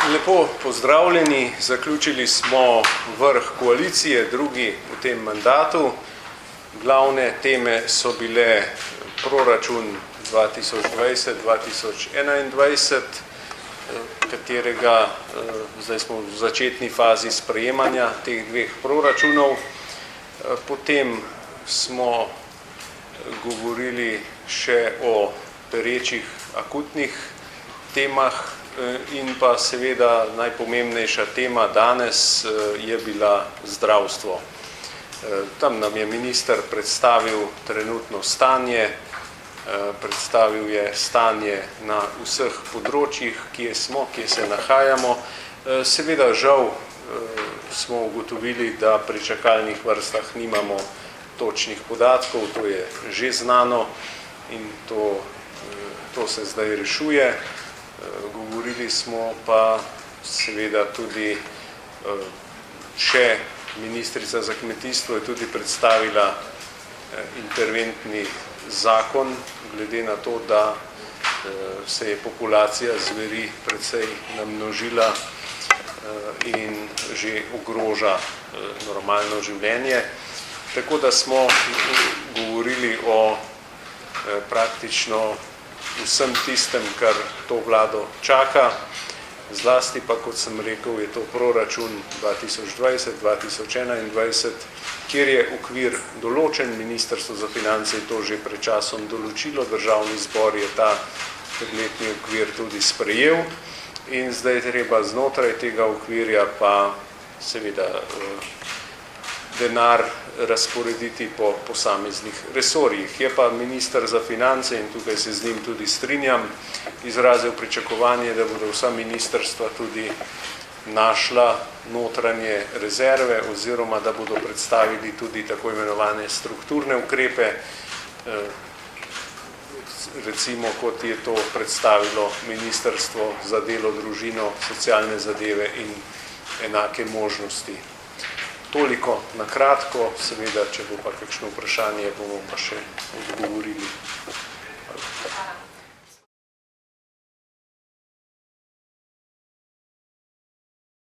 Lepo pozdravljeni. Zaključili smo vrh koalicije, drugi v tem mandatu. Glavne teme so bile proračun 2020-2021, katerega zdaj smo v začetni fazi sprejemanja teh dveh proračunov. Potem smo govorili še o perečih akutnih temah in pa seveda najpomembnejša tema danes je bila zdravstvo. Tam nam je minister predstavil trenutno stanje, predstavil je stanje na vseh področjih, kje smo, kje se nahajamo. Seveda žal smo ugotovili, da pri čakalnih vrstah nimamo točnih podatkov, to je že znano in to se zdaj rešuje. Govorili smo pa seveda tudi še ministrica za kmetijstvo je tudi predstavila interventni zakon, glede na to, da se je populacija zveri precej namnožila in že ogroža normalno življenje. Tako da smo govorili o praktično vsem tistem, kar to vlado čaka. Zlasti pa, kot sem rekel, je to proračun 2020-2021, kjer je okvir določen, Ministrstvo za finance je to že pred časom določilo, Državni zbor je ta predmetni okvir tudi sprejel in zdaj je treba znotraj tega okvirja pa seveda denar razporediti po posameznih resorjih. Je pa minister za finance, in tukaj se z njim tudi strinjam, izrazil pričakovanje, da bodo vsa ministrstva tudi našla notranje rezerve oziroma da bodo predstavili tudi tako imenovane strukturne ukrepe, recimo kot je to predstavilo Ministrstvo za delo, družino, socialne zadeve in enake možnosti. Toliko na kratko, seveda, če bo pa kakšno vprašanje, bomo pa še odgovorili. Hvala.